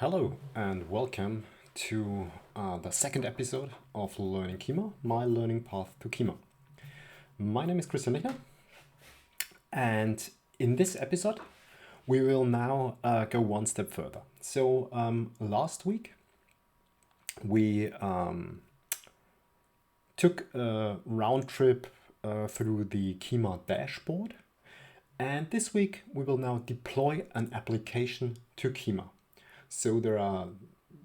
Hello and welcome to the second episode of Learning Kyma, my learning path to Kyma. My name is Christian Lichner, and in this episode we will now go one step further. So last week we took a round trip through the Kyma dashboard, and this week we will now deploy an application to Kyma. So there are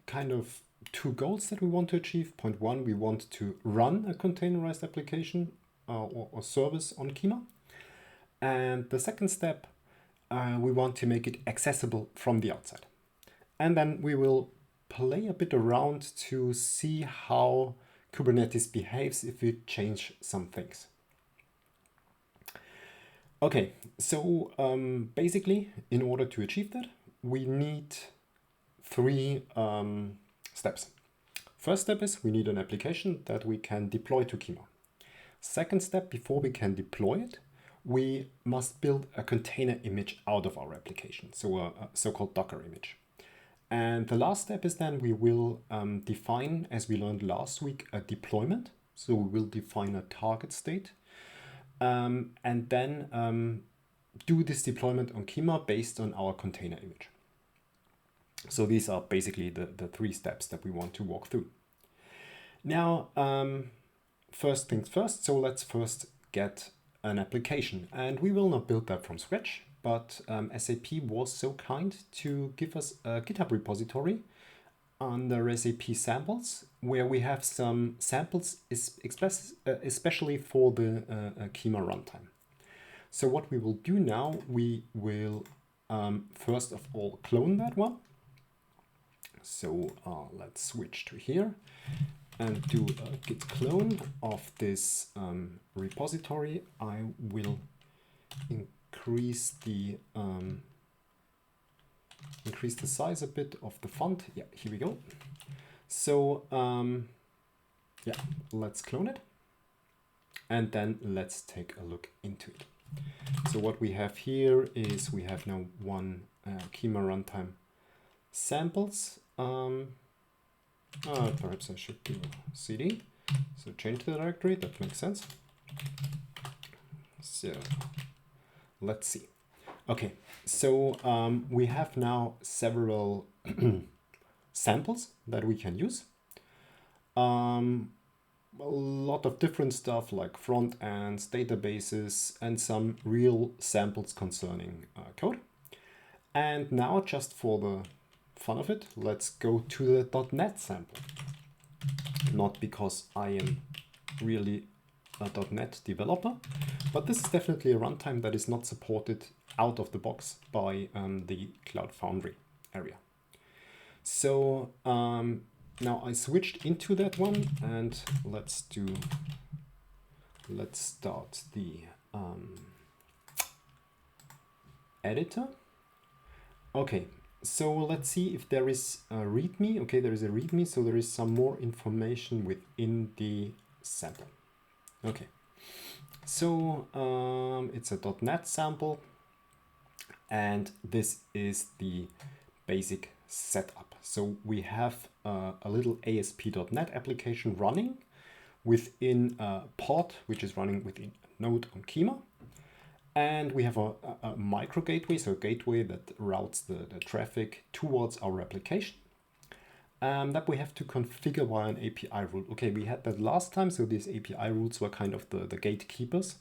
kind of two goals that we want to achieve. Point one, we want to run a containerized application or service on Kyma. And the second step, we want to make it accessible from the outside. And then we will play a bit around to see how Kubernetes behaves if we change some things. Okay, so basically, in order to achieve that, we need three steps. First step is we need an application that we can deploy to Kyma. Second step, before we can deploy it, we must build a container image out of our application, so a so-called Docker image. And the last step is then we will define, as we learned last week, a deployment. So we will define a target state and then do this deployment on Kyma based on our container image. So these are basically the three steps that we want to walk through. Now, first things first, so let's first get an application. And we will not build that from scratch, but SAP was so kind to give us a GitHub repository under SAP Samples, where we have some samples especially for the Kyma runtime. So what we will do now, we will first of all clone that one. So let's switch to here and do a git clone of this repository. I will increase the size a bit of the font. Yeah, here we go. So yeah, let's clone it, and then let's take a look into it. So what we have here is we have now one Kyma runtime samples. Perhaps I should do cd. So change the directory, that makes sense. So let's see. Okay, so we have now several samples that we can use. A lot of different stuff like front ends, databases, and some real samples concerning code. And now, just for the fun of it, let's go to the .NET sample. Not because I am really a .NET developer, but this is definitely a runtime that is not supported out of the box by the Cloud Foundry area. So now I switched into that one, and let's start the editor. Okay, so let's see if there is a README. Okay, there is a README, so there is some more information within the sample. Okay, so it's a .NET sample, and this is the basic setup. So we have a little ASP.NET application running within a pod, which is running within a node on Kyma. And we have a micro gateway, so a gateway that routes the traffic towards our application that we have to configure via an API rule. Okay, we had that last time, so these API rules were kind of the gatekeepers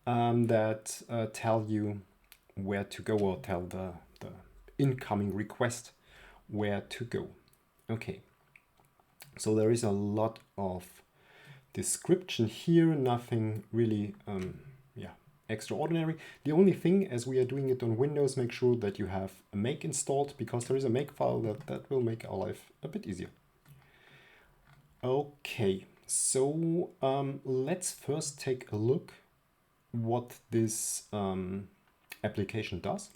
that tell you where to go, or tell the incoming request where to go. Okay, so there is a lot of description here, nothing really extraordinary. The only thing, as we are doing it on Windows, make sure that you have a make installed, because there is a make file that will make our life a bit easier. Okay, so let's first take a look what this application does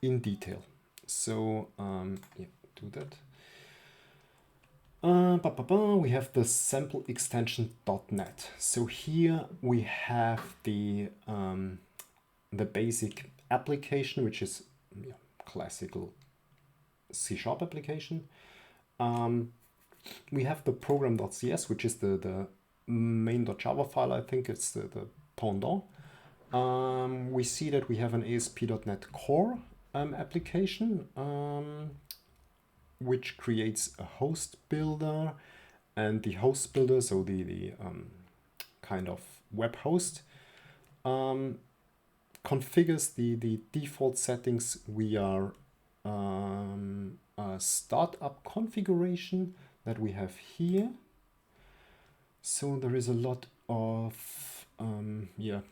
in detail. So yeah, do that. We have the sample extension .NET. So here we have the basic application, which is classical C# application. We have the program.cs, which is the main.java file. I think it's the pendant. We see that we have an ASP.NET Core application, which creates a host builder, and the host builder, so the kind of web host, configures the default settings via a startup configuration that we have here. So there is a lot of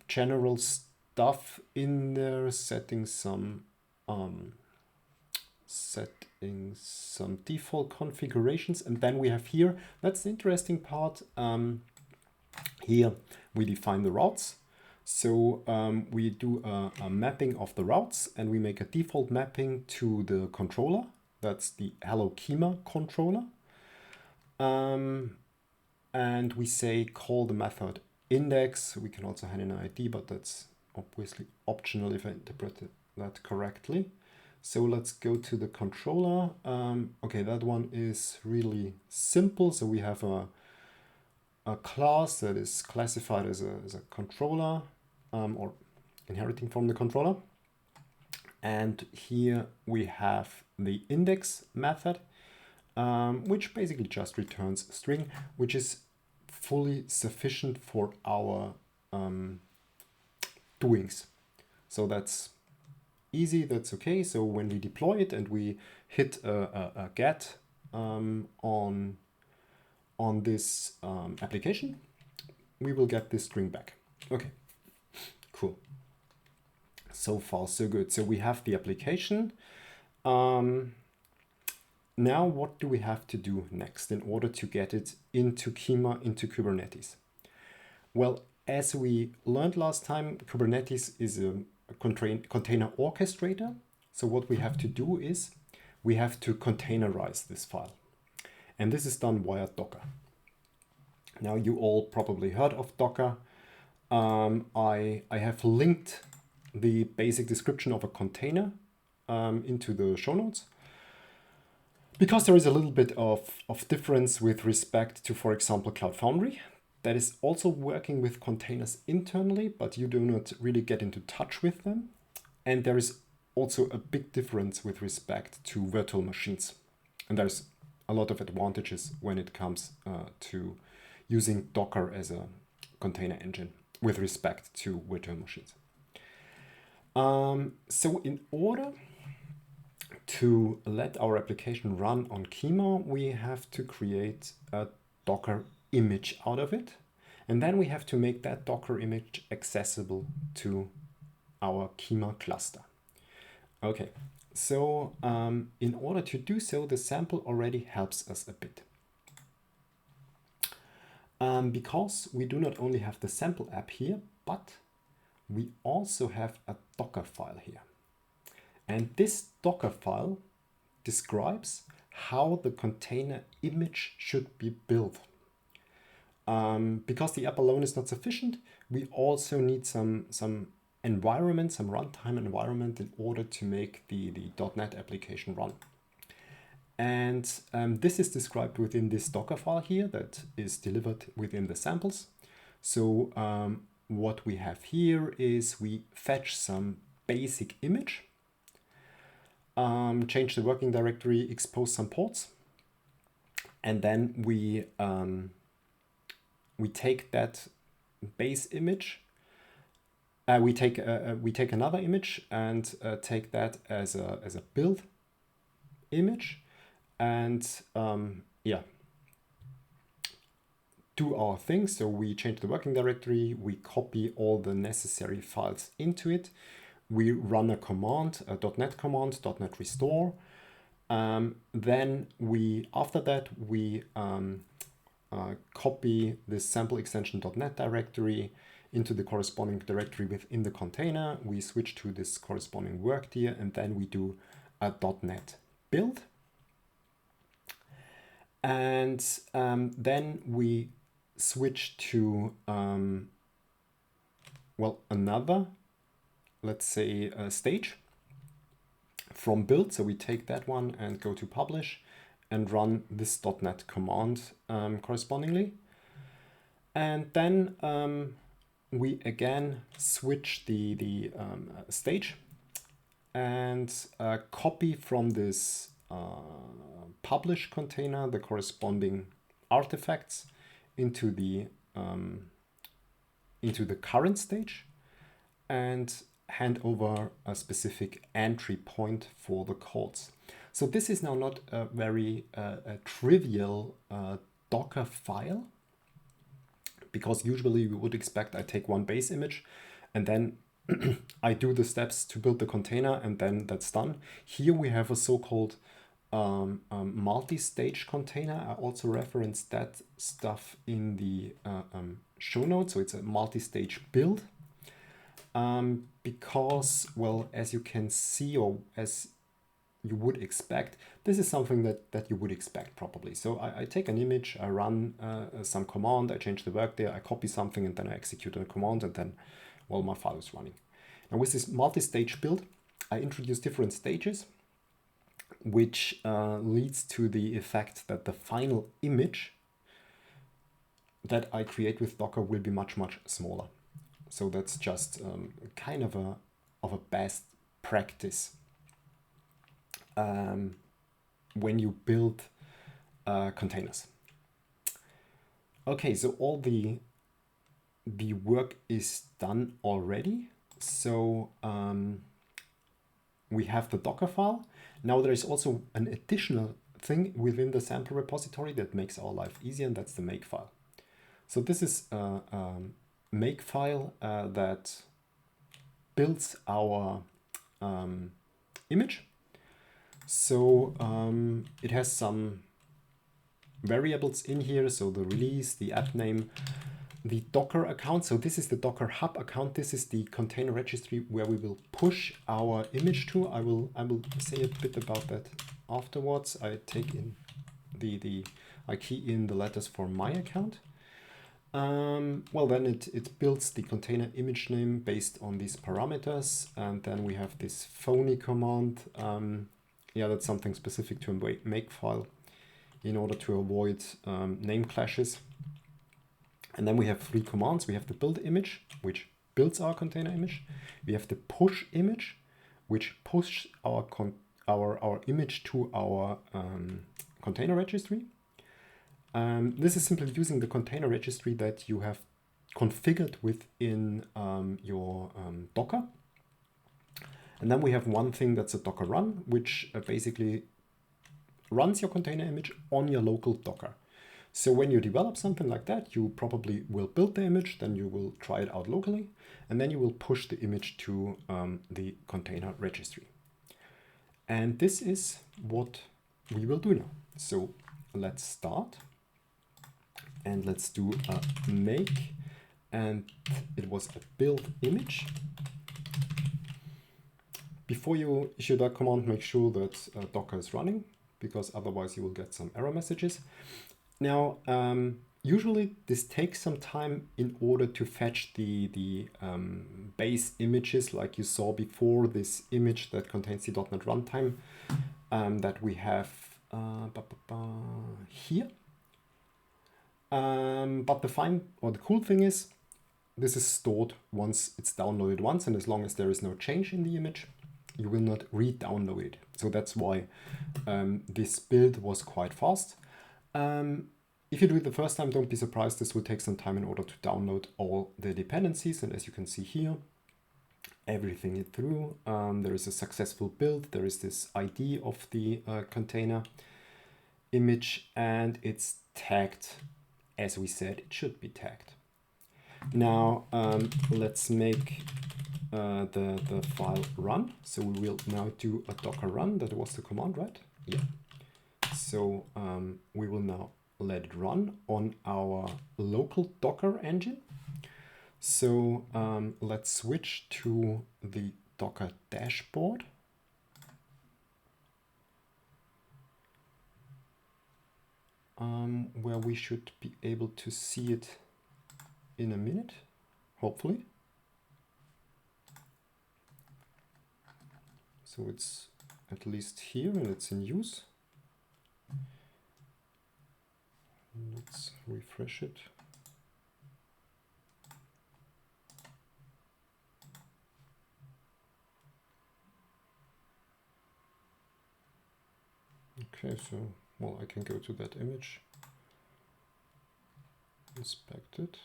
general stuff in there, setting some default configurations, and then we have here, that's the interesting part, here we define the routes. So we do a mapping of the routes, and we make a default mapping to the controller. That's the Hello Kyma controller. And we say call the method index. We can also hand in an ID, but that's obviously optional if I interpreted that correctly. So let's go to the controller. Okay, that one is really simple. So we have a class that is classified as a controller, or inheriting from the controller. And here we have the index method, which basically just returns a string, which is fully sufficient for our doings. So that's easy, that's okay. So when we deploy it and we hit a get on this application, we will get this string back. Okay, cool. So far, so good. So we have the application. Now, what do we have to do next in order to get it into Kyma, into Kubernetes? Well, as we learned last time, Kubernetes is a container orchestrator. So what we have to do is we have to containerize this file. And this is done via Docker. Now, you all probably heard of Docker. I have linked the basic description of a container into the show notes, because there is a little bit of difference with respect to, for example, Cloud Foundry. That is also working with containers internally, but you do not really get into touch with them. And there is also a big difference with respect to virtual machines. And there's a lot of advantages when it comes to using Docker as a container engine with respect to virtual machines. So in order to let our application run on Kyma, we have to create a Docker image out of it. And then we have to make that Docker image accessible to our Kyma cluster. Okay, so in order to do so, the sample already helps us a bit. Because we do not only have the sample app here, but we also have a Docker file here. And this Docker file describes how the container image should be built. Because the app alone is not sufficient, we also need some environment, some runtime environment in order to make the .NET application run. And this is described within this Docker file here that is delivered within the samples. So what we have here is we fetch some basic image, change the working directory, expose some ports, and then we take that base image. We take another image and take that as a build image, and do our thing. So we change the working directory, we copy all the necessary files into it, we run a command, a .NET command, .NET restore. Then after that we copy this sample extension .NET directory into the corresponding directory within the container. We switch to this corresponding work tier, and then we do a .NET build. And then we switch to, another, let's say, stage from build. So we take that one and go to publish and run this .NET command correspondingly. And then we again switch the stage and copy from this publish container the corresponding artifacts into the current stage and hand over a specific entry point for the calls. So this is now not a very trivial Docker file, because usually we would expect I take one base image and then I do the steps to build the container and then that's done. Here we have a so-called multi-stage container. I also referenced that stuff in the show notes. So it's a multi-stage build because, well, as you can see, or as you would expect, this is something that you would expect probably. So I take an image, I run some command, I change the work there, I copy something, and then I execute a command, and then, well, my file is running. Now with this multi-stage build, I introduce different stages, which leads to the effect that the final image that I create with Docker will be much, much smaller. So that's just kind of a best practice when you build containers. Okay, so all the work is done already. So we have the Docker file. Now there is also an additional thing within the sample repository that makes our life easier, and that's the make file. So this is a make file that builds our image. So it has some variables in here. So the release, the app name, the Docker account. So this is the Docker Hub account. This is the container registry where we will push our image to. I will say a bit about that afterwards. I take in I key in the letters for my account. Well, then it builds the container image name based on these parameters, and then we have this phony command. Yeah, that's something specific to a make file in order to avoid name clashes. And then we have three commands. We have the build image, which builds our container image. We have the push image, which pushes our image to our container registry. This is simply using the container registry that you have configured within your Docker. And then we have one thing that's a Docker run, which basically runs your container image on your local Docker. So when you develop something like that, you probably will build the image, then you will try it out locally, and then you will push the image to the container registry. And this is what we will do now. So let's start. And let's do a make, and it was a build image. Before you issue that command, make sure that Docker is running, because otherwise you will get some error messages. Now, usually this takes some time in order to fetch the base images, like you saw before, this image that contains the .NET Runtime that we have here. But the cool thing is, this is stored once it's downloaded once, and as long as there is no change in the image, you will not re-download it. So that's why this build was quite fast. If you do it the first time, don't be surprised. This will take some time in order to download all the dependencies. And as you can see here, everything is through. There is a successful build. There is this ID of the container image, and it's tagged as we said it should be tagged. Now let's make the file run. So we will now do a Docker run. That was the command, right? Yeah. So we will now let it run on our local Docker engine. So let's switch to the Docker dashboard. Where we should be able to see it in a minute, hopefully. So it's at least here, and it's in use. Let's refresh it. Okay, so, well, I can go to that image, inspect it.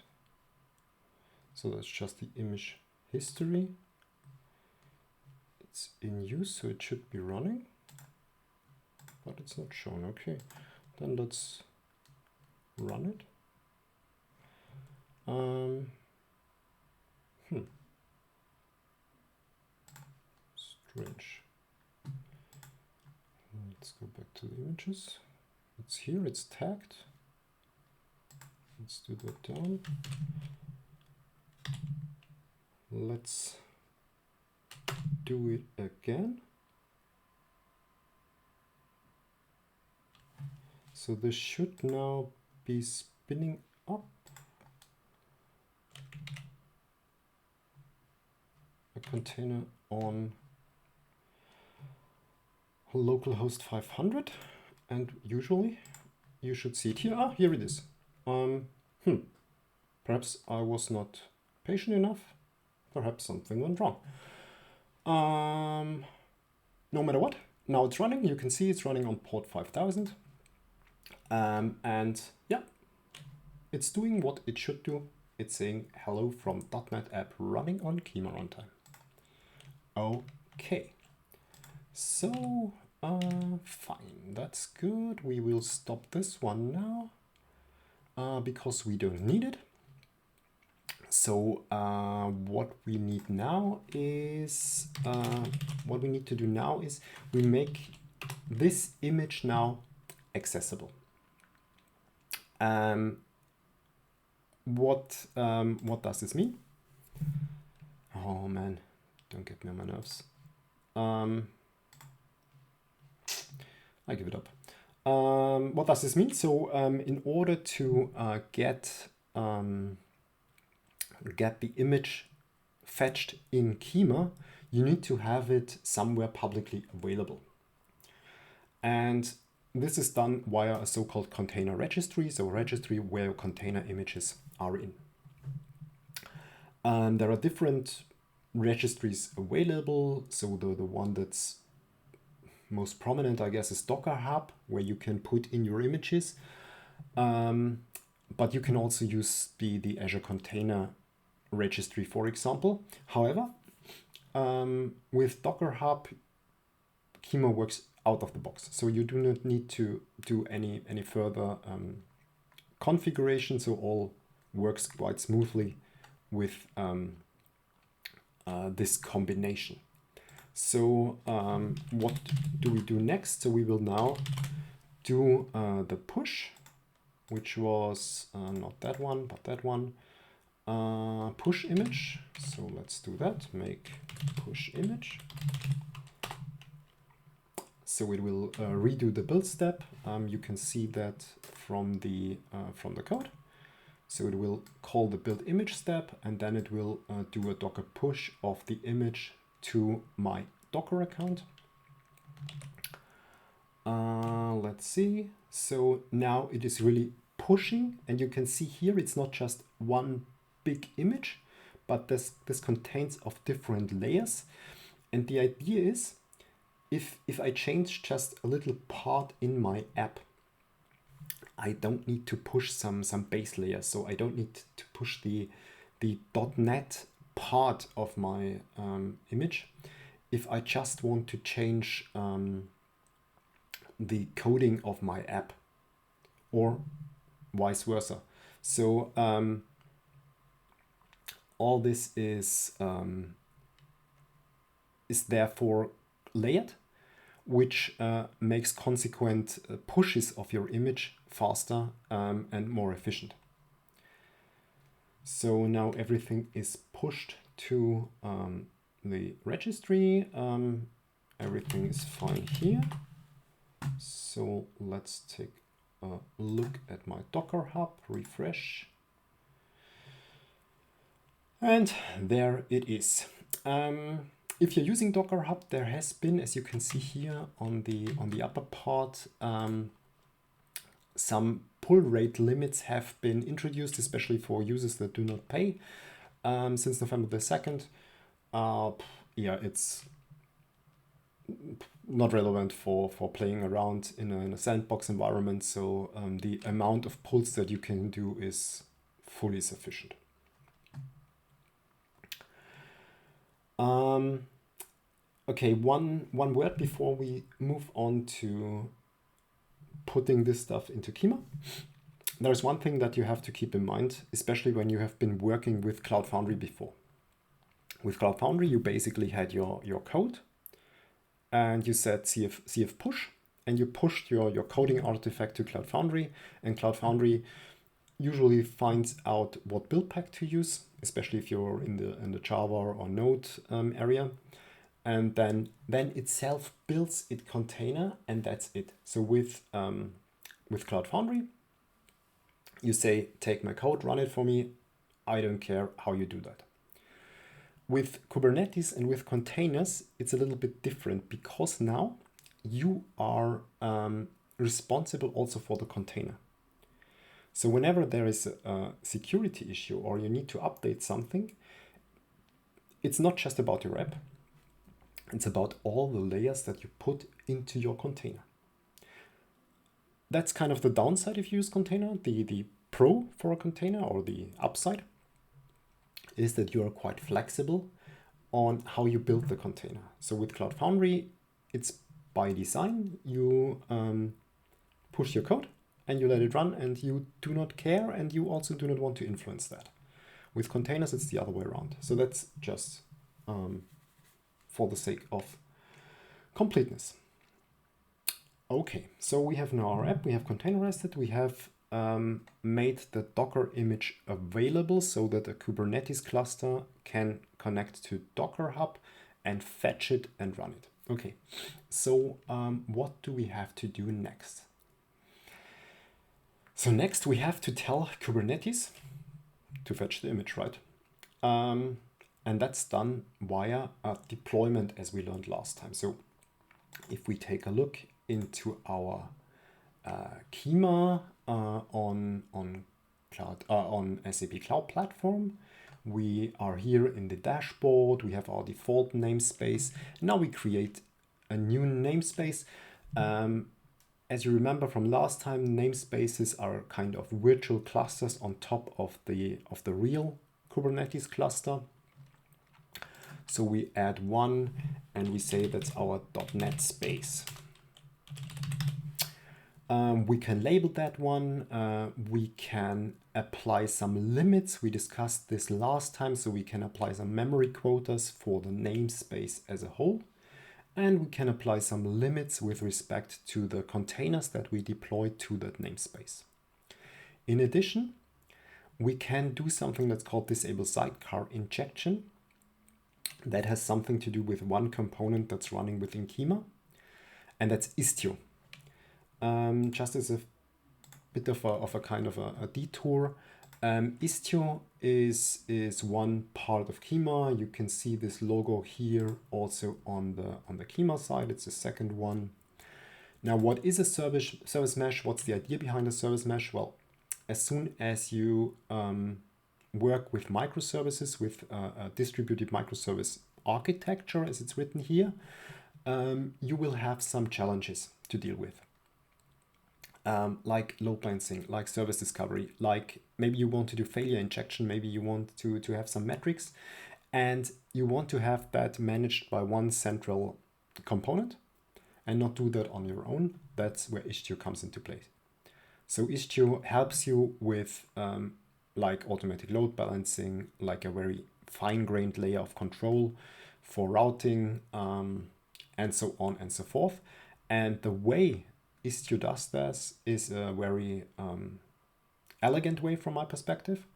So that's just the image history. It's in use, so it should be running, but it's not shown. Okay, then let's run it. Strange. Let's go back to the images. It's here, it's tagged. Let's do that down. Let's do it again. So this should now be spinning up a container on localhost 500, and usually you should see it here. Ah, here it is. Perhaps I was not patient enough. Perhaps something went wrong. No matter what, now it's running. You can see it's running on port 5000. And yeah, it's doing what it should do. It's saying hello from .NET app running on Kyma runtime. Okay, so fine, that's good. We will stop this one now because we don't need it. So what we need now is to do now is we make this image now accessible. What does this mean? Oh man, don't get me on my nerves. I give it up. What does this mean? So in order to get the image fetched in Kyma, you need to have it somewhere publicly available. And this is done via a so-called container registry, so a registry where container images are in. There are different registries available. So the one that's most prominent, I guess, is Docker Hub, where you can put in your images. But you can also use the Azure Container Registry, for example. However, with Docker Hub, Kyma works out of the box, so you do not need to do any further configuration. So all works quite smoothly with this combination. So what do we do next? So we will now do the push, which was not that one, but that one. Push image. So let's do that. Make push image. So it will redo the build step. You can see that from the code. So it will call the build image step, and then it will do a Docker push of the image to my Docker account. Let's see. So now it is really pushing, and you can see here it's not just one big image, but this contains of different layers. And the idea is, if I change just a little part in my app, I don't need to push some base layers. So I don't need to push the .NET part of my image. If I just want to change the coding of my app, or vice versa. So all this is therefore layered, which makes consequent pushes of your image faster and more efficient. So now everything is pushed to the registry. Everything is fine here. So let's take a look at my Docker Hub, refresh. And there it is. if you're using Docker Hub, there has been, as you can see here on the upper part, some pull rate limits have been introduced, especially for users that do not pay, since November the 2nd. Yeah, it's not relevant for playing around in a sandbox environment, so the amount of pulls that you can do is fully sufficient. Okay, one word before we move on to putting this stuff into Kyma. There's one thing that you have to keep in mind, especially when you have been working with Cloud Foundry before. With Cloud Foundry, you basically had your code, and you said cf push, and you pushed your coding artifact to Cloud Foundry, and Cloud Foundry usually finds out what build pack to use, especially if you're in the Java or Node area, and then itself builds its container, and that's it. So with Cloud Foundry, you say, take my code, run it for me. I don't care how you do that. With Kubernetes and with containers, it's a little bit different, because now you are responsible also for the container. So whenever there is a security issue or you need to update something, it's not just about your app. It's about all the layers that you put into your container. That's kind of the downside if you use container. The pro for a container, or the upside, is that you are quite flexible on how you build the container. So with Cloud Foundry, it's by design. You push your code and you let it run, and you do not care, and you also do not want to influence that. With containers, it's the other way around. So that's just for the sake of completeness. Okay, so we have now our app, we have containerized it, we have made the Docker image available so that a Kubernetes cluster can connect to Docker Hub and fetch it and run it. Okay, so what do we have to do next? So next we have to tell Kubernetes to fetch the image, right? And that's done via a deployment, as we learned last time. So if we take a look into our Kyma on SAP Cloud Platform, we are here in the dashboard. We have our default namespace. Now we create a new namespace. As you remember from last time, namespaces are kind of virtual clusters on top of the real Kubernetes cluster. So we add one, and we say that's our .NET space. We can label that one. We can apply some limits. We discussed this last time, so we can apply some memory quotas for the namespace as a whole. And we can apply some limits with respect to the containers that we deploy to that namespace. In addition, we can do something that's called disable sidecar injection. That has something to do with one component that's running within Kyma, and that's Istio. Just as a bit of a kind of a detour, Istio is one part of Kyma. You can see this logo here also on the Kyma side. It's the second one. Now, what is a service mesh? What's the idea behind a service mesh? Well, as soon as you work with microservices, with a distributed microservice architecture, as it's written here, you will have some challenges to deal with. Like load balancing, like service discovery, like maybe you want to do failure injection, maybe you want to have some metrics, and you want to have that managed by one central component and not do that on your own. That's where Istio comes into play. So Istio helps you with like automatic load balancing, like a very fine-grained layer of control for routing, and so on and so forth. And the way Istio does this is a very elegant way from my perspective.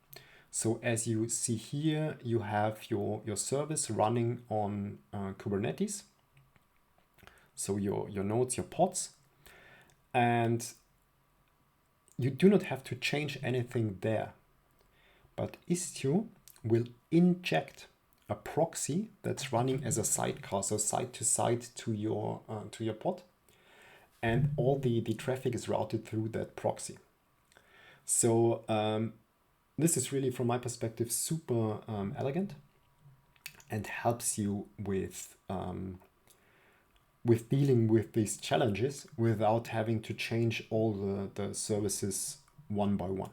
So as you see here, you have your service running on Kubernetes. So your nodes, your pods, and you do not have to change anything there. But Istio will inject a proxy that's running as a sidecar, so side to side to your pod, and all the traffic is routed through that proxy. So this is really, from my perspective, super elegant and helps you with dealing with these challenges without having to change all the services one by one.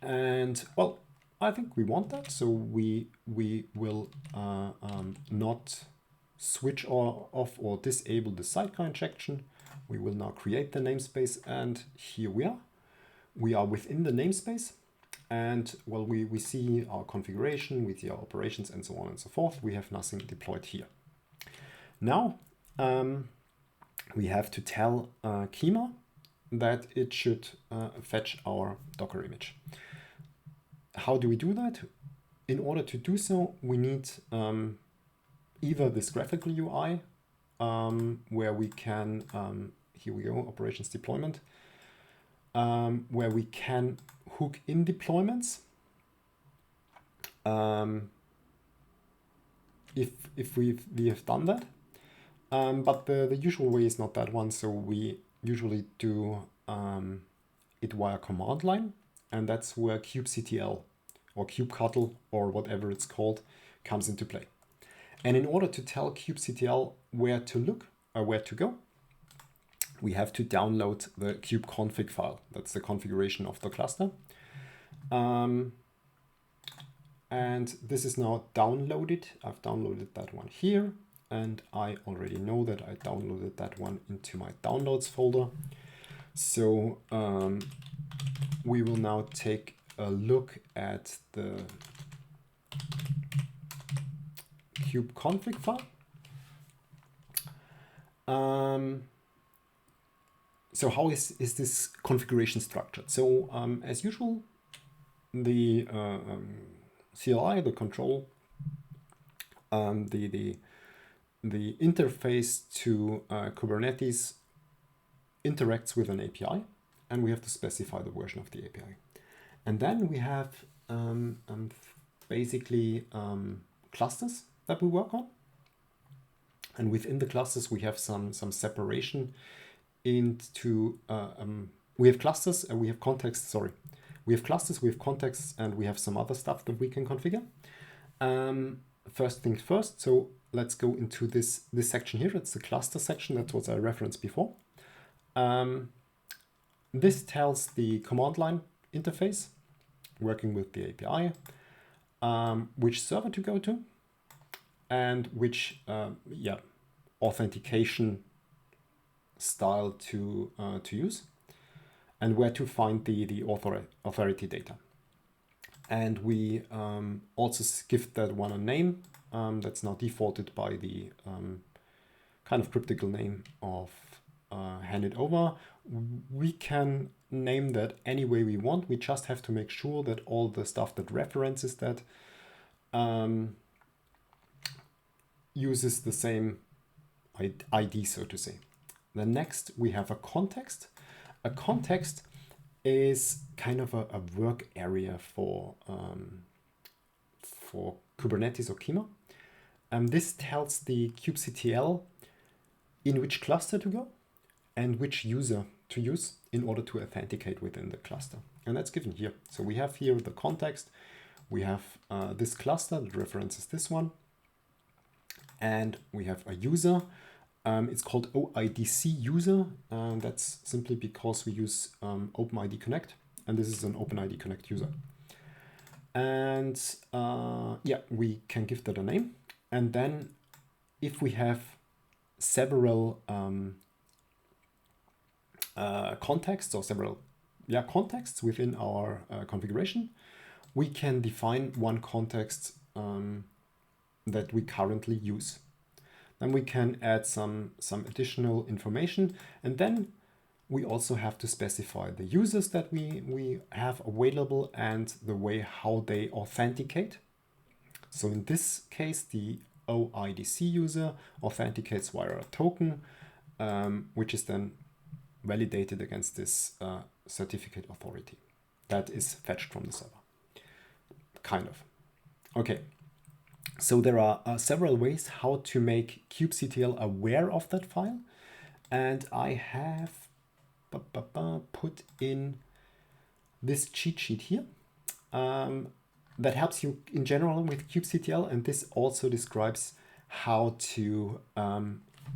And well, I think we want that, so we will not switch off or disable the sidecar injection. We will now create the namespace, and here we are. We are within the namespace, and well, we see our configuration, we see our operations, and so on and so forth. We have nothing deployed here. Now we have to tell Kyma that it should fetch our Docker image. How do we do that? In order to do so, we need either this graphical UI, where we can, here we go, operations deployment, where we can hook in deployments. If we have done that. But the usual way is not that one, so we usually do it via command line, and that's where kubectl or kubectl or whatever it's called comes into play. And in order to tell kubectl where to look or where to go, we have to download the kubeconfig file. That's the configuration of the cluster. And this is now downloaded. I've downloaded that one here, and I already know that I downloaded that one into my downloads folder. So we will now take a look at the kubeconfig file. So how is this configuration structured? So as usual, the CLI, the control, the interface to Kubernetes interacts with an API, and we have to specify the version of the API. And then we have basically clusters that we work on. And within the clusters, we have some separation into, we have clusters and we have contexts, sorry. We have clusters, we have contexts, and we have some other stuff that we can configure. First things first, so let's go into this section here. It's the cluster section. That's what I referenced before. This tells the command line interface working with the API, which server to go to, and which authentication style to use, and where to find the authority data. And we also give that one a name that's now defaulted by the kind of cryptical name of handed over. We can name that any way we want. We just have to make sure that all the stuff that references that uses the same ID, so to say. Then next we have a context. A context is kind of a work area for Kubernetes or Kyma. This tells the kubectl in which cluster to go and which user to use in order to authenticate within the cluster. And that's given here. So we have here the context. We have this cluster that references this one. And we have a user. It's called OIDC user. That's simply because we use OpenID Connect. And this is an OpenID Connect user. And we can give that a name. And then if we have several contexts or several contexts within our configuration, we can define one context that we currently use. Then we can add some additional information, and then we also have to specify the users that we have available and the way how they authenticate. So in this case, the OIDC user authenticates via a token, which is then validated against this certificate authority that is fetched from the server. Kind of. Okay. So there are several ways how to make kubectl aware of that file. And I have put in this cheat sheet here that helps you in general with kubectl. And this also describes how to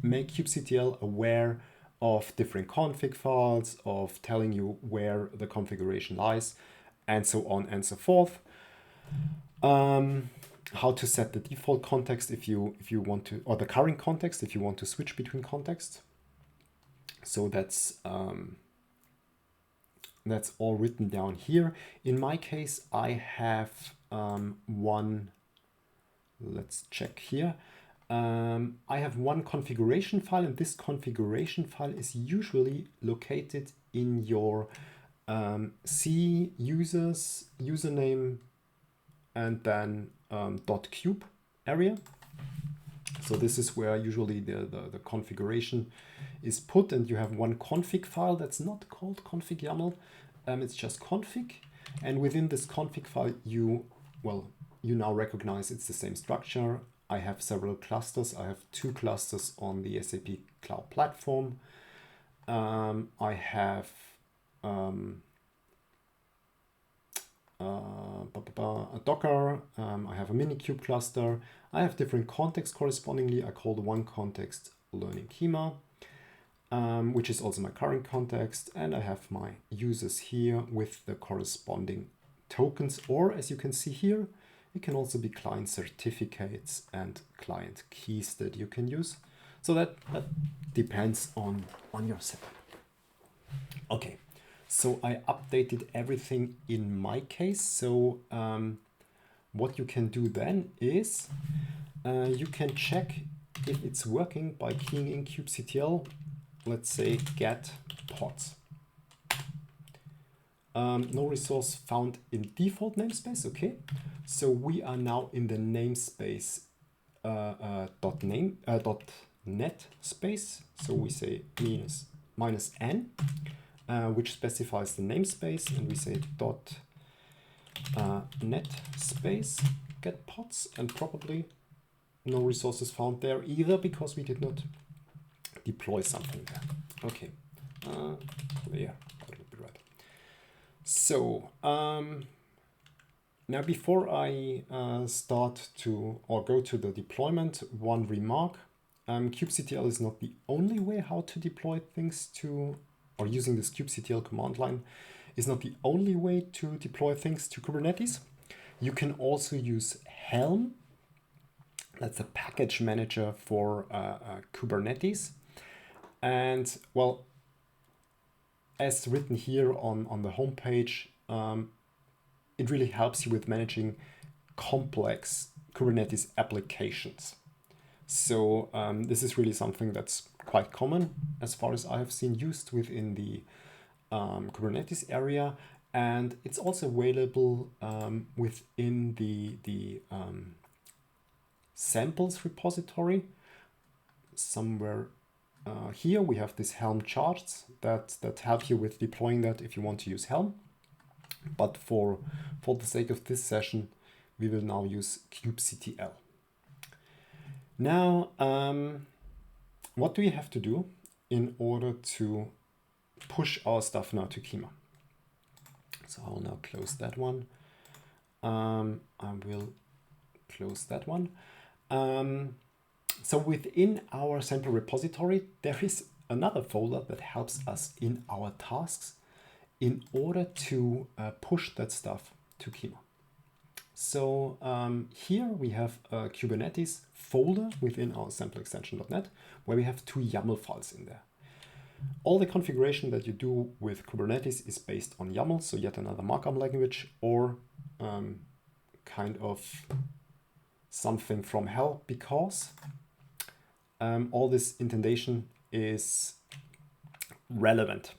make kubectl aware of different config files, of telling you where the configuration lies, and so on and so forth. How to set the default context if you want to, or the current context if you want to switch between contexts. So that's all written down here. In my case, I have one. Let's check here. I have one configuration file, and this configuration file is usually located in your C users username and then .cube area. So this is where usually the configuration is put, and you have one config file that's not called config YAML. It's just config, and within this config file, you now recognize it's the same structure. I have several clusters. I have 2 clusters on the SAP Cloud Platform. I have a Docker, I have a Minikube cluster, I have different contexts correspondingly. I call the one context Learning Kyma, which is also my current context, and I have my users here with the corresponding tokens, or as you can see here, it can also be client certificates and client keys that you can use. So that depends on your setup. Okay. So I updated everything in my case. So what you can do then is you can check if it's working by keying in kubectl, let's say get pods. No resource found in default namespace. Okay, so we are now in the namespace .net space. So we say minus n. Which specifies the namespace, and we say .net space get pods, and probably no resources found there either because we did not deploy something there. Okay, yeah, that would be right. So now before I start to or go to the deployment, one remark: kubectl is not the only way how to deploy things to, or using this kubectl command line is not the only way to deploy things to Kubernetes. You can also use Helm. That's a package manager for Kubernetes. And well, as written here on the homepage, it really helps you with managing complex Kubernetes applications. So this is really something that's quite common as far as I have seen used within the Kubernetes area, and it's also available within the samples repository. Somewhere here we have this Helm charts that help you with deploying that if you want to use Helm. But for the sake of this session, we will now use kubectl. Now, what do we have to do in order to push our stuff now to Kyma? So I'll now close that one. I will close that one. So within our sample repository, there is another folder that helps us in our tasks in order to push that stuff to Kyma. So here we have a Kubernetes folder within our sample extension.net where we have 2 YAML files in there. All the configuration that you do with Kubernetes is based on YAML, so yet another markup language, or kind of something from hell, because all this indentation is relevant.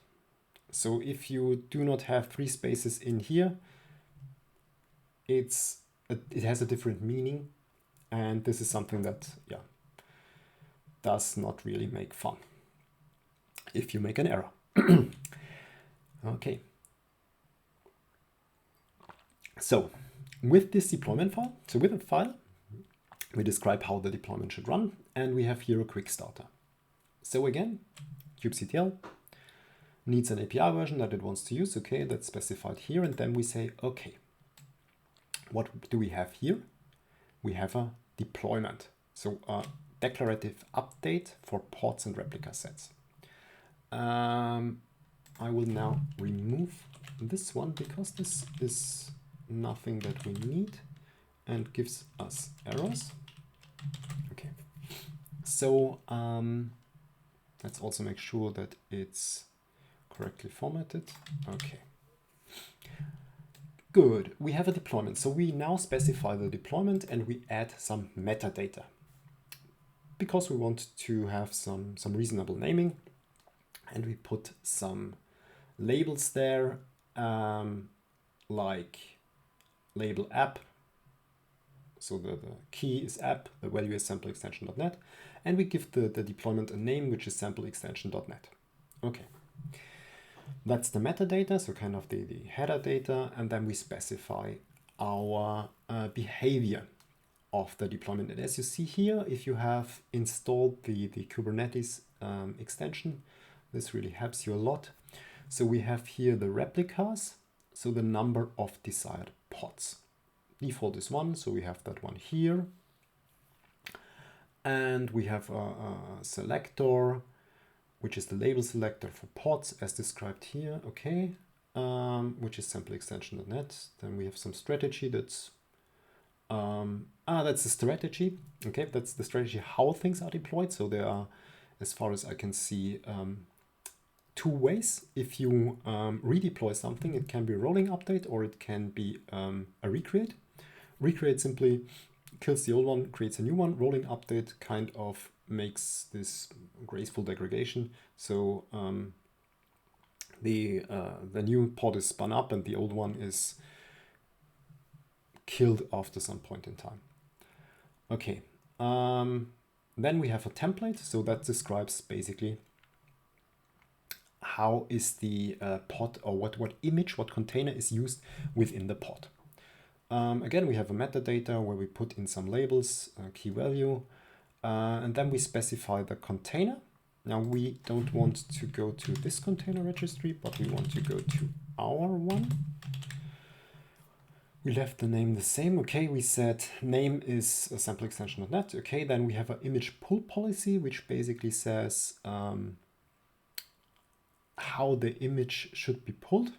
So if you do not have 3 spaces in here, it has a different meaning, and this is something that does not really make fun if you make an error. Okay. So with this deployment file, so with a file, We describe how the deployment should run, and we have here a quick starter. So again, kubectl needs an API version that it wants to use. Okay, that's specified here. And then we say, okay, what do we have here? We have a deployment. So a declarative update for pods and replica sets. I will now remove this one because this is nothing that we need and gives us errors. Okay, so let's also make sure that it's correctly formatted. Okay, good. We have a deployment. So we now specify the deployment and we add some metadata because we want to have some reasonable naming, and we put some labels there, like label app. So the key is app, the value is sample extension.net, and we give the deployment a name, which is sample extension.net. Okay, that's the metadata, so kind of the header data, and then we specify our behavior of the deployment. And as you see here, if you have installed the Kubernetes extension, this really helps you a lot. So we have here the replicas, so the number of desired pods. Default is 1, so we have that one here. And we have a selector, which is the label selector for pods as described here, okay, which is sample extension.net. Then we have some strategy that's, that's the strategy, okay, that's the strategy how things are deployed. So there are, as far as I can see, 2 ways. If you redeploy something, it can be a rolling update or it can be a recreate. Recreate simply kills the old one, creates a new one. Rolling update kind of makes this graceful degradation. So the new pod is spun up and the old one is killed after some point in time. Okay, then we have a template. So that describes basically how is the pod, or what image, what container is used within the pod. Again, we have a metadata where we put in some labels, key value, and then we specify the container. Now we don't want to go to this container registry, but we want to go to our one. We left the name the same. Okay, we said name is a sample extension.net. Okay, then we have an image pull policy, which basically says how the image should be pulled.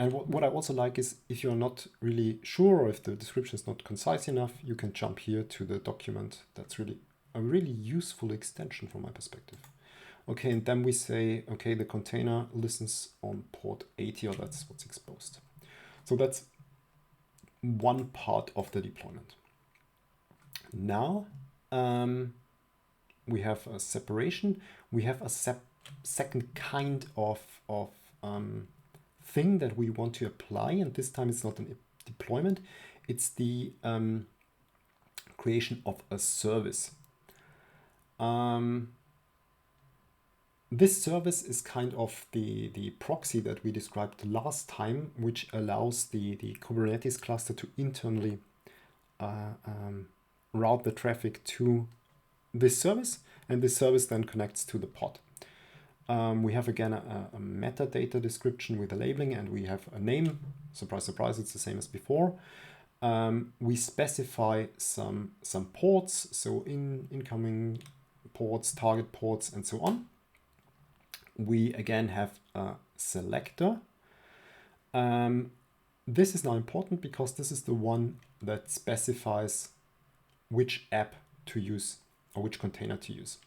And what I also like is if you're not really sure or if the description is not concise enough, you can jump here to the document. That's really a really useful extension from my perspective. Okay, and then we say, okay, the container listens on port 80, or that's what's exposed. So that's one part of the deployment. Now we have a separation. We have a second kind of thing that we want to apply, and this time it's not a deployment, it's the creation of a service. This service is kind of the proxy that we described last time, which allows the Kubernetes cluster to internally route the traffic to this service, and this service then connects to the pod. We have again a metadata description with a labeling, and we have a name. Surprise, surprise, it's the same as before. We specify some ports, so incoming ports, target ports, and so on. We again have a selector. This is now important because this is the one that specifies which app to use or which container to use.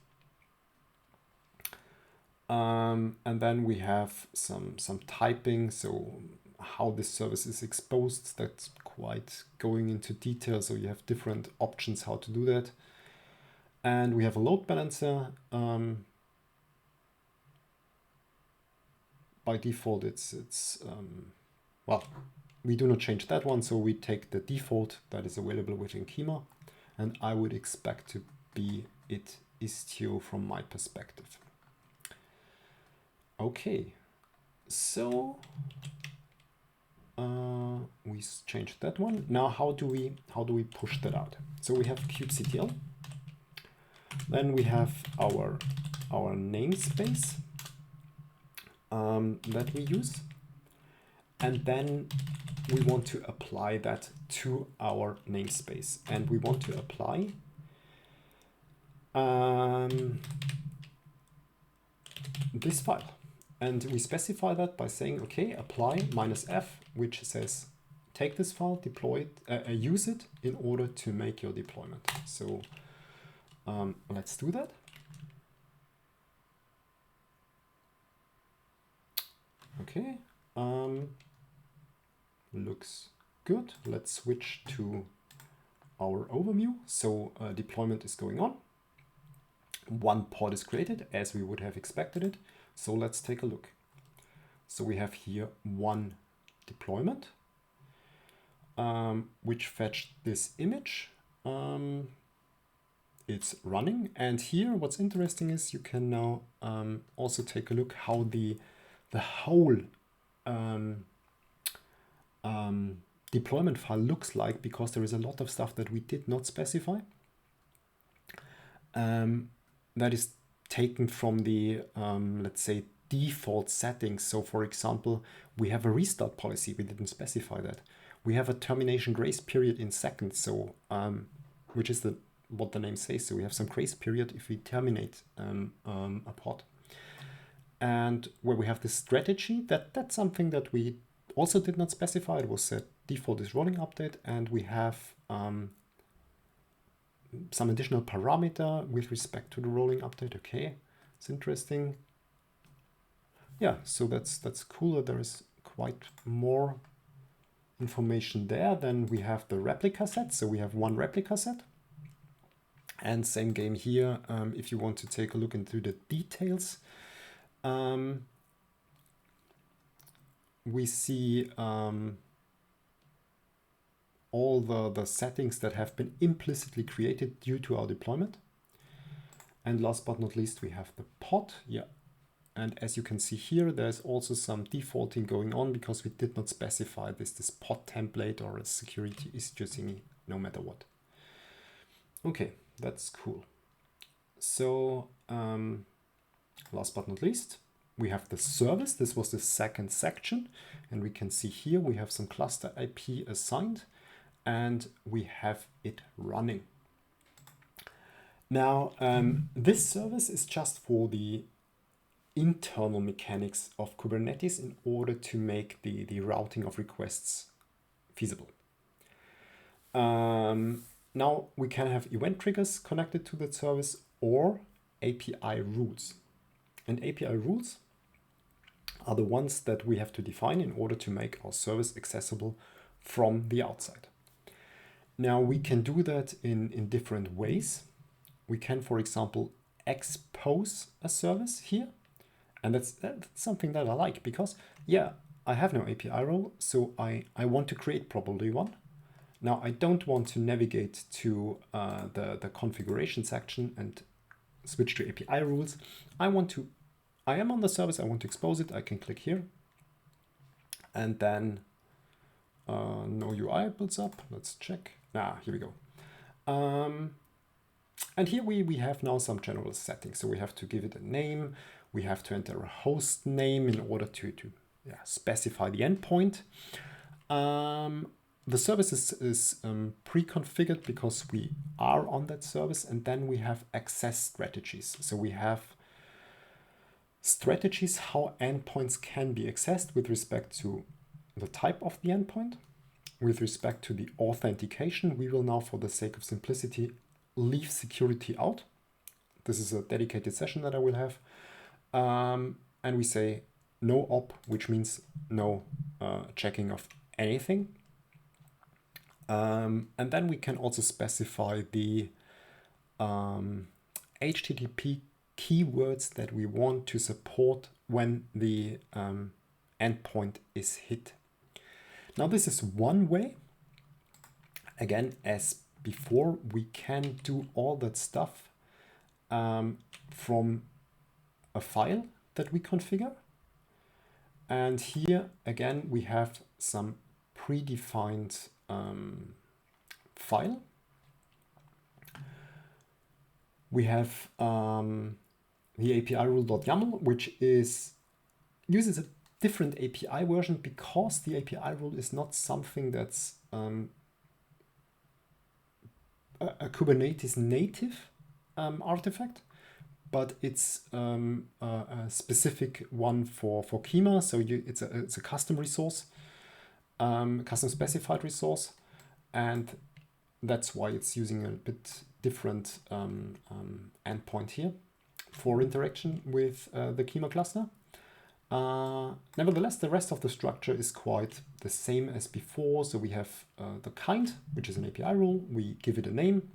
And then we have some typing, so how this service is exposed. That's quite going into detail, so you have different options how to do that. And we have a load balancer. By default, well, we do not change that one, so we take the default that is available within Kyma, and I would expect to be it Istio from my perspective. Okay, so we changed that one. Now, how do we push that out? So we have kubectl. Then we have our namespace that we use. And then we want to apply that to our namespace. And we want to apply this file. And we specify that by saying, okay, apply -f, which says, take this file, deploy it, use it in order to make your deployment. So let's do that. Okay, looks good. Let's switch to our overview. So deployment is going on. One pod is created as we would have expected it. So let's take a look. So we have here one deployment, which fetched this image. It's running. And here what's interesting is you can now also take a look how the whole deployment file looks like, because there is a lot of stuff that we did not specify. That is taken from the, let's say, default settings. So for example, we have a restart policy. We didn't specify that. We have a termination grace period in seconds. So, which is what the name says. So we have some grace period if we terminate a pod. And where we have this strategy, that's something that we also did not specify. It was set default is rolling update, and we have some additional parameter with respect to the rolling update. Okay, it's interesting. Yeah, so that's cool that there is quite more information there. Then we have the replica set. So we have one replica set. And same game here. If you want to take a look into the details, we see all the settings that have been implicitly created due to our deployment. And last but not least, we have the pod. Yeah. And as you can see here, there's also some defaulting going on because we did not specify this pod template or a security issue thingy, no matter what. Okay, that's cool. So last but not least, we have the service. This was the second section. And we can see here we have some cluster IP assigned, and we have it running. Now, this service is just for the internal mechanics of Kubernetes in order to make the routing of requests feasible. Now, we can have event triggers connected to that service or API rules. And API rules are the ones that we have to define in order to make our service accessible from the outside. Now, we can do that in different ways. We can, for example, expose a service here. And that's something that I like because, yeah, I have no API role, so I want to create probably one. Now, I don't want to navigate to the configuration section and switch to API rules. I am on the service, I want to expose it. I can click here. And then no UI builds up. Let's check. Here we go. And here we have now some general settings. So we have to give it a name. We have to enter a host name in order to specify the endpoint. The service is pre-configured because we are on that service, and then we have access strategies. So we have strategies how endpoints can be accessed with respect to the type of the endpoint. With respect to the authentication, we will now, for the sake of simplicity, leave security out. This is a dedicated session that I will have. And we say no op, which means no checking of anything. And then we can also specify the HTTP keywords that we want to support when the endpoint is hit. Now, this is one way. Again, as before, we can do all that stuff from a file that we configure. And here, again, we have some predefined file. We have the API rule.yaml, which uses a different API version because the API rule is not something that's a Kubernetes native artifact, but it's a specific one for Kyma. So it's a custom resource, custom specified resource, and that's why it's using a bit different endpoint here for interaction with the Kyma cluster. Nevertheless, the rest of the structure is quite the same as before. So we have the kind, which is an API rule. We give it a name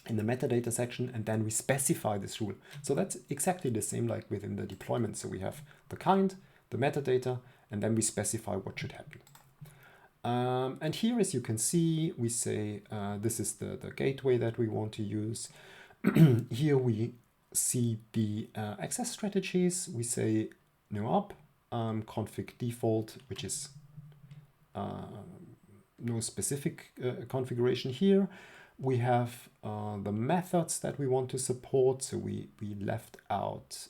in the metadata section, and then we specify this rule. So that's exactly the same like within the deployment. So we have the kind, the metadata, and then we specify what should happen. And here, as you can see, we say this is the gateway that we want to use. Here we see the access strategies. We say no up, config default, which is no specific configuration here. We have the methods that we want to support. So we left out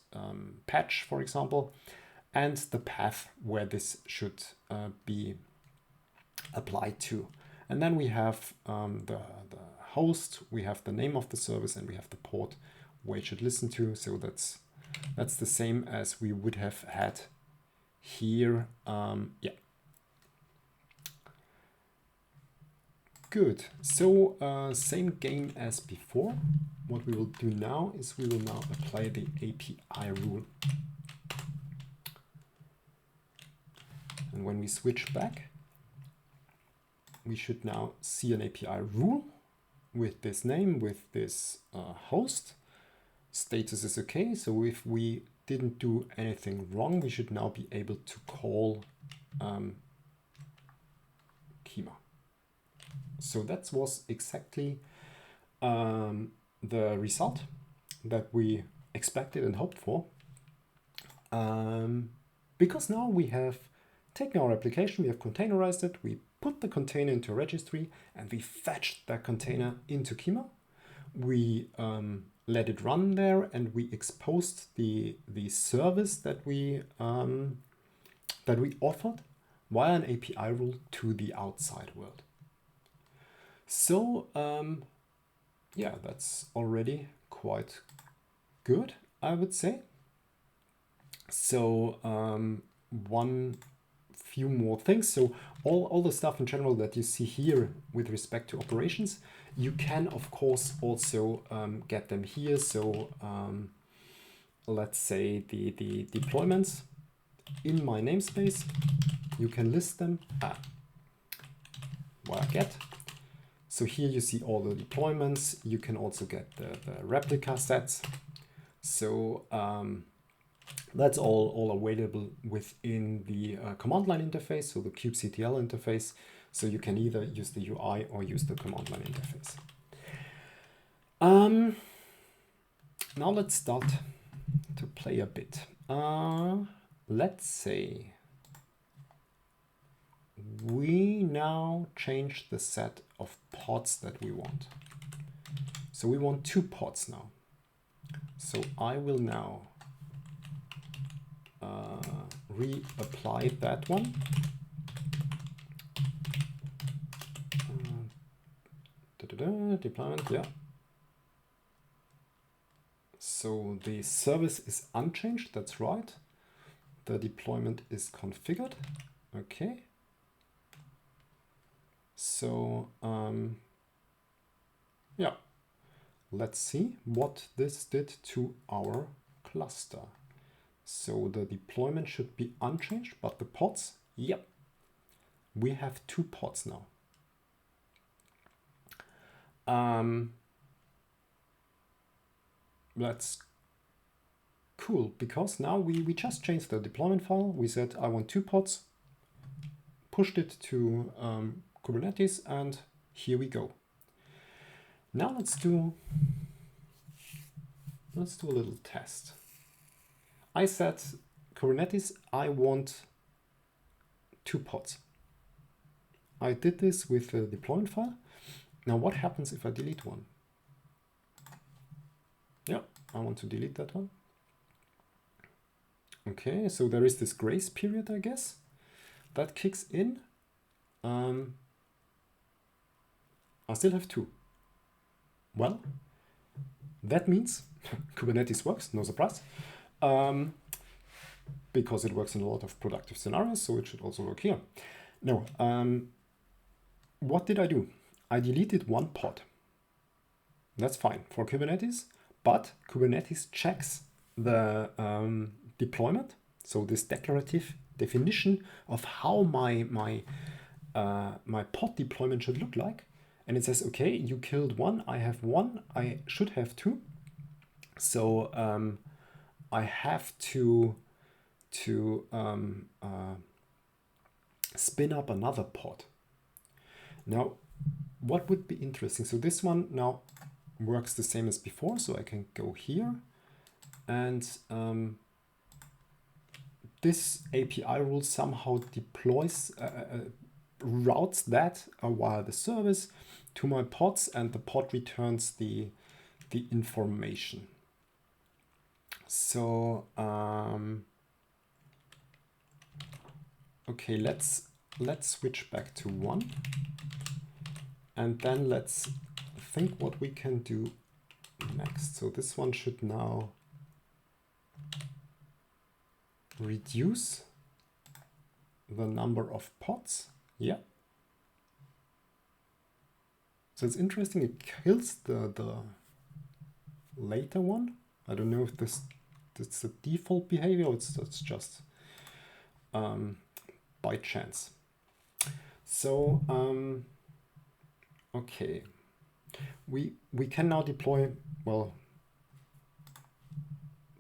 patch, for example, and the path where this should be applied to. And then we have the host, we have the name of the service, and we have the port where it should listen to. So that's the same as we would have had here. Yeah. Good. So same game as before. What we will do now is we will now apply the API rule. And when we switch back, we should now see an API rule with this name, with this host. Status is okay. So if we didn't do anything wrong, we should now be able to call Kyma. So that was exactly the result that we expected and hoped for. Because now we have taken our application, we have containerized it, we put the container into a registry, and we fetched that container into Kyma. We let it run there, and we exposed the service that we offered via an API rule to the outside world. So yeah, that's already quite good, I would say. So one few more things. So all the stuff in general that you see here with respect to operations, you can of course also get them here. So let's say the deployments in my namespace, you can list them via get. So here you see all the deployments. You can also get the replica sets. So that's all available within the command line interface, so the kubectl interface. So you can either use the UI or use the command line interface. Now let's start to play a bit. Let's say we now change the set of pods that we want. So we want 2 pods now. So I will now reapply that one. Deployment, yeah. So the service is unchanged, that's right. The deployment is configured. Okay. So yeah, let's see what this did to our cluster. So the deployment should be unchanged, but the pods, yep, we have 2 pods now. That's cool, because now we just changed the deployment file. We said I want 2 pods, pushed it to Kubernetes, and here we go. Now let's do a little test. I said, Kubernetes, I want 2 pods. I did this with a deployment file. Now what happens if I delete one? Yeah, I want to delete that one. Okay, so there is this grace period, I guess, that kicks in. I still have 2. Well, that means Kubernetes works, no surprise, because it works in a lot of productive scenarios, so it should also work here. Now, what did I do? I deleted one pod. That's fine for Kubernetes, but Kubernetes checks the deployment, so this declarative definition of how my pod deployment should look like. And it says, okay, you killed 1, I have 1, I should have 2. So I have to spin up another pod. Now, what would be interesting? So this one now works the same as before. So I can go here and this API rule somehow deploys, routes that via the service to my pods, and the pod returns the information. So okay, let's switch back to 1, and then let's think what we can do next. So this one should now reduce the number of pods. Yeah. So it's interesting, it kills the later one. I don't know if this is the default behavior or it's just by chance. So okay, we can now deploy, well,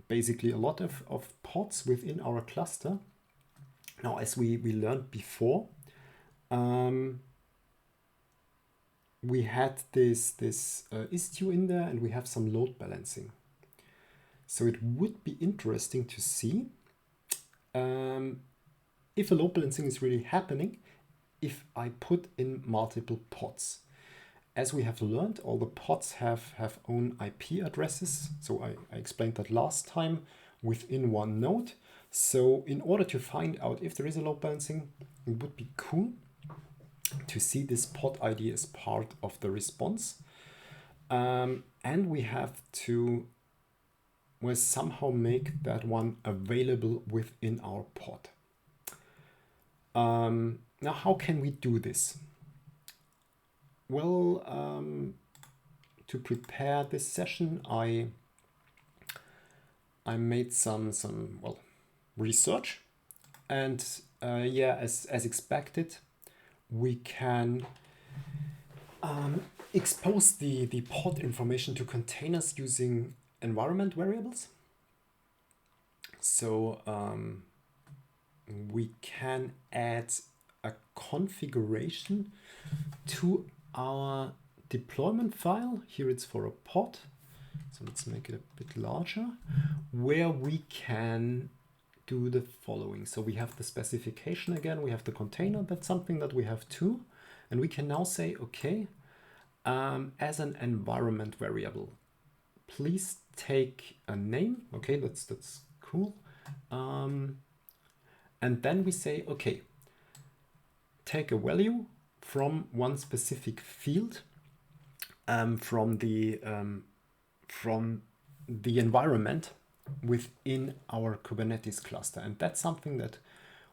basically a lot of pods within our cluster. Now, as we learned before, we had this Istio in there, and we have some load balancing. So it would be interesting to see if a load balancing is really happening if I put in multiple pods. As we have learned, all the pods have own IP addresses. So I explained that last time within one node. So in order to find out if there is a load balancing, it would be cool to see this pod ID as part of the response. And we have to somehow make that one available within our pod. Now, how can we do this? Well, to prepare this session, I made some research, and yeah, as expected, we can expose the pod information to containers using environment variables. So we can add a configuration to our deployment file. Here it's for a pod, so let's make it a bit larger, where we can do the following. So we have the specification again, we have the container, that's something that we have too, and we can now say, okay, as an environment variable, please take a name. Okay, that's cool. And then we say, okay, take a value from one specific field, from the environment within our Kubernetes cluster. And that's something that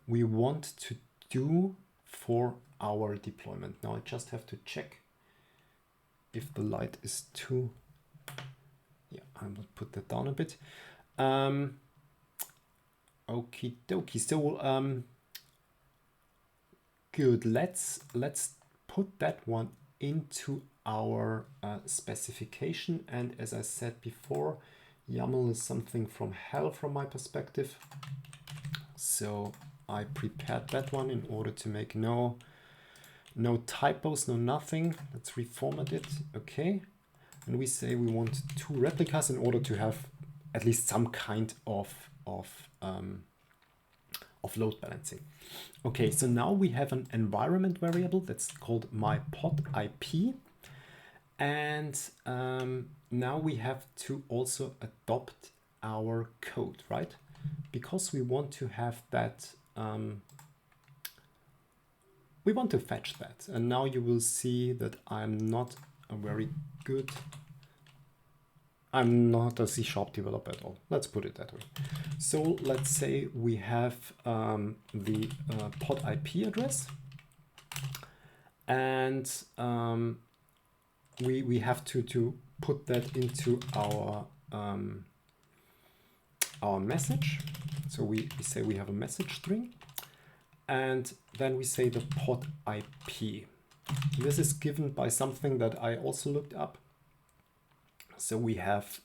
we want to do for our deployment. Now I just have to check if the light is too, yeah, I will put that down a bit. Okie dokie. So good. Let's put that one into our specification. And as I said before, YAML is something from hell from my perspective. So I prepared that one in order to make no typos, no nothing. Let's reformat it. Okay. And we say we want 2 replicas in order to have at least some kind of of load balancing. Okay, so now we have an environment variable that's called my pod IP. And now we have to also adopt our code, right? Because we want to have that, we want to fetch that. And now you will see that I'm not a C# developer at all. Let's put it that way. So let's say we have the pod IP address, and we have to put that into our message. So we say we have a message string, and then we say the pod IP. This is given by something that I also looked up. So we have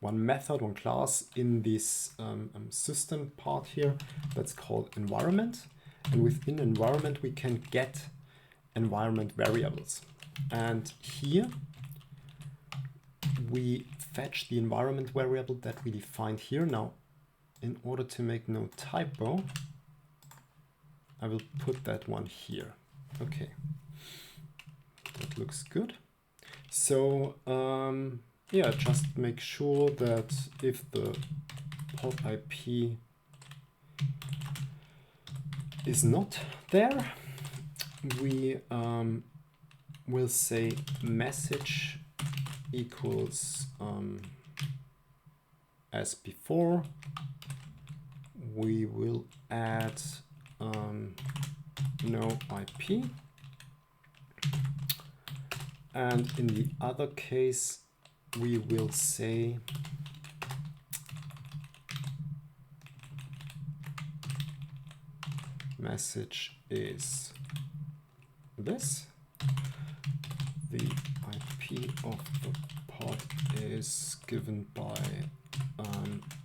one method, one class in this system part here that's called environment. And within environment, we can get environment variables. And here we fetch the environment variable that we defined here. Now, in order to make no typo, I will put that one here. Okay, that looks good. So yeah, just make sure that if the pod IP is not there, we will say message equals as before. We will add no IP. And in the other case, we will say message is this. The IP of the pod is given by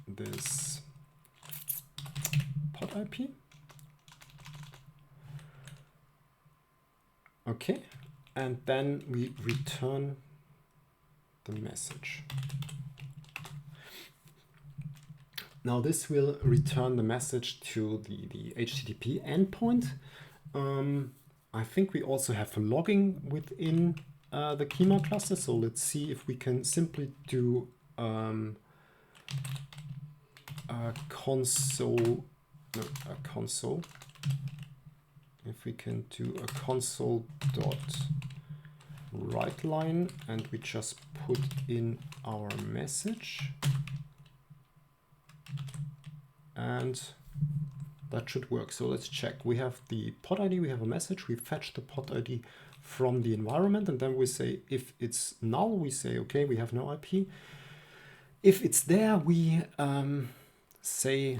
this pod IP. Okay, and then we return the message. Now this will return the message to the HTTP endpoint. I think we also have logging within the Kyma cluster. So let's see if we can simply do a console. If we can do a console.writeLine and we just put in our message, and that should work. So let's check. We have the pod ID, we have a message, we fetch the pod ID from the environment, and then we say if it's null, we say okay, we have no IP. If it's there, we say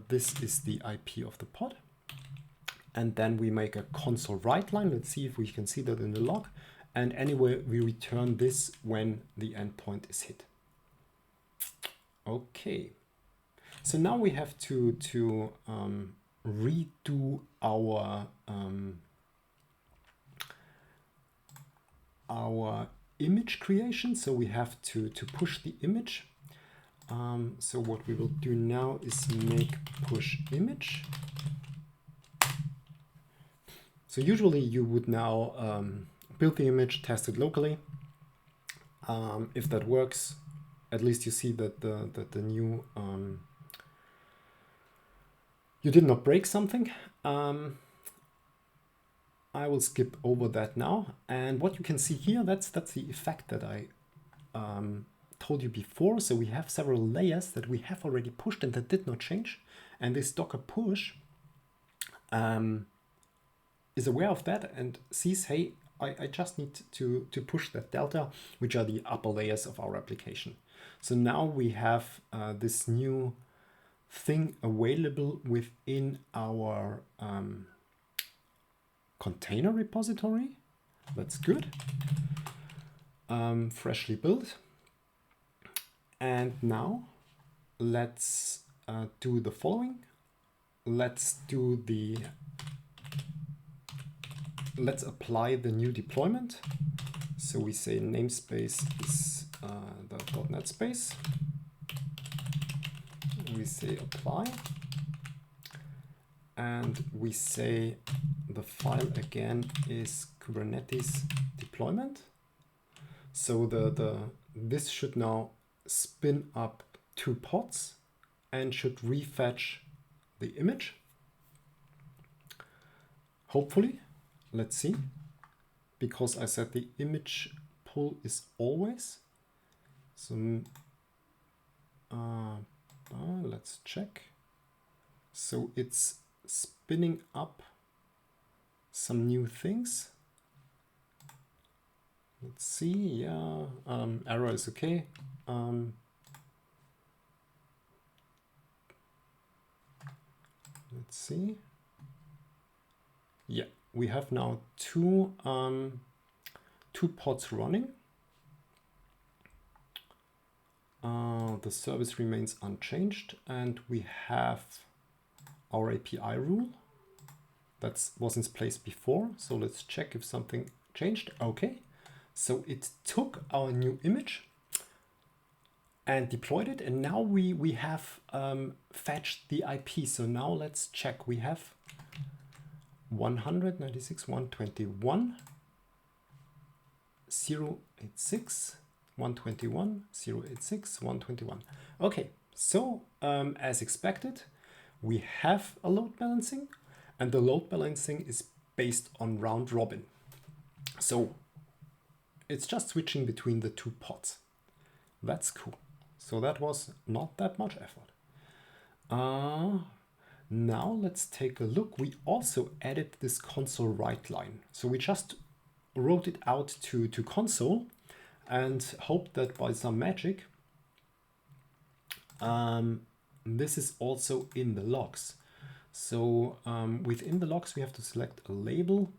this is the IP of the pod. And then we make a console write line. Let's see if we can see that in the log. And anyway, we return this when the endpoint is hit. Okay. So now we have to redo our image creation. So we have to push the image. So what we will do now is make push image. So usually you would now build the image, test it locally. If that works, at least you see that the new you did not break something. I will skip over that now. And what you can see here, that's the effect that I told you before. So we have several layers that we have already pushed and that did not change. And this Docker push is aware of that and sees, hey, I just need to push that delta, which are the upper layers of our application. So now we have this new thing available within our container repository. That's good. Freshly built. And now let's do the following. Let's apply the new deployment. So we say namespace is the .NET space. we say apply, and we say the file again is Kubernetes deployment. So this should now spin up 2 pods and should refetch the image. Hopefully, let's see, because I said the image pull is always. So let's check. So it's spinning up some new things. Let's see, yeah, error is okay. Let's see. Yeah, we have now two pods running. The service remains unchanged, and we have our API rule that was in place before. So let's check if something changed. Okay, so it took our new image and deployed it, and now we have fetched the IP. So now let's check. We have 196.121, 086, 121, 086, 121. Okay, so as expected, we have a load balancing, and the load balancing is based on round robin. So it's just switching between the 2 pods. That's cool. So that was not that much effort. Now let's take a look. We also added this console write line. So we just wrote it out to console and hoped that by some magic, this is also in the logs. So within the logs, we have to select a label.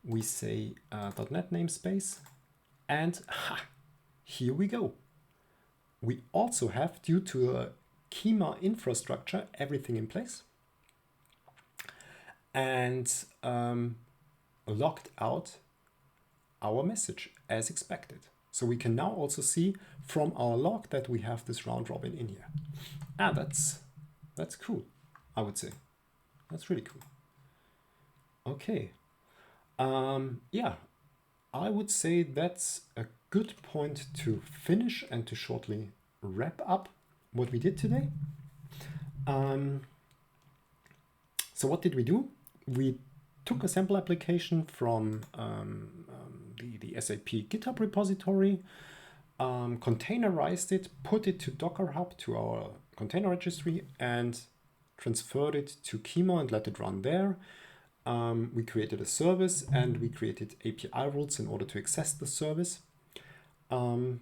We say .NET namespace, and here we go. We also have, due to a Kyma infrastructure, everything in place, and logged out our message as expected. So we can now also see from our log that we have this round robin in here. That's cool, I would say. That's really cool. Okay. Yeah, I would say that's a good point to finish and to shortly wrap up what we did today. So what did we do? We took a sample application from the SAP GitHub repository, containerized it, put it to Docker Hub, to our container registry, and transferred it to Kyma and let it run there. We created a service, and we created API rules in order to access the service, and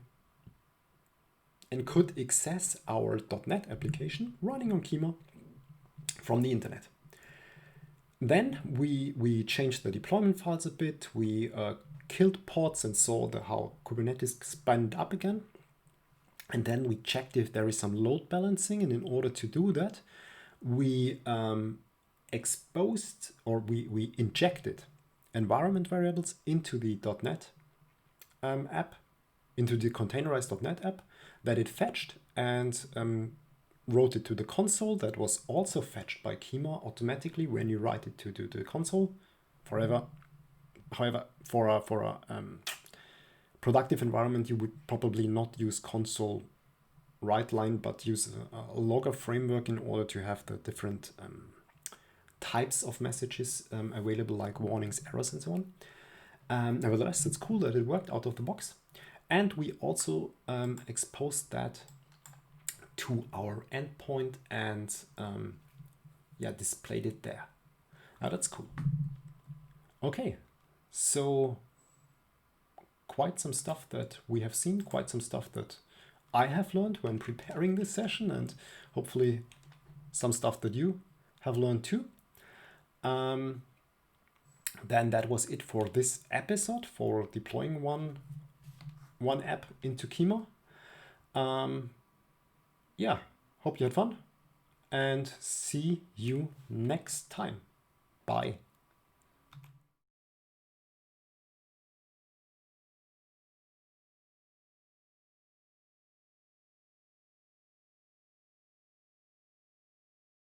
could access our .NET application running on Kyma from the internet. Then we changed the deployment files a bit. We killed pods and saw how Kubernetes spanned up again. And then we checked if there is some load balancing. And in order to do that, we exposed, or we injected environment variables into the .NET app, into the containerized .NET app that it fetched, and wrote it to the console that was also fetched by Kyma automatically when you write it to the console. However, for a productive environment, you would probably not use console write line, but use a logger framework in order to have the different types of messages available, like warnings, errors, and so on. Nevertheless, it's cool that it worked out of the box. And we also exposed that to our endpoint and displayed it there. Now that's cool. Okay, so quite some stuff that we have seen, quite some stuff that I have learned when preparing this session, and hopefully some stuff that you have learned too. Then that was it for this episode, for deploying one app into Kyma. Hope you had fun, and see you next time. Bye.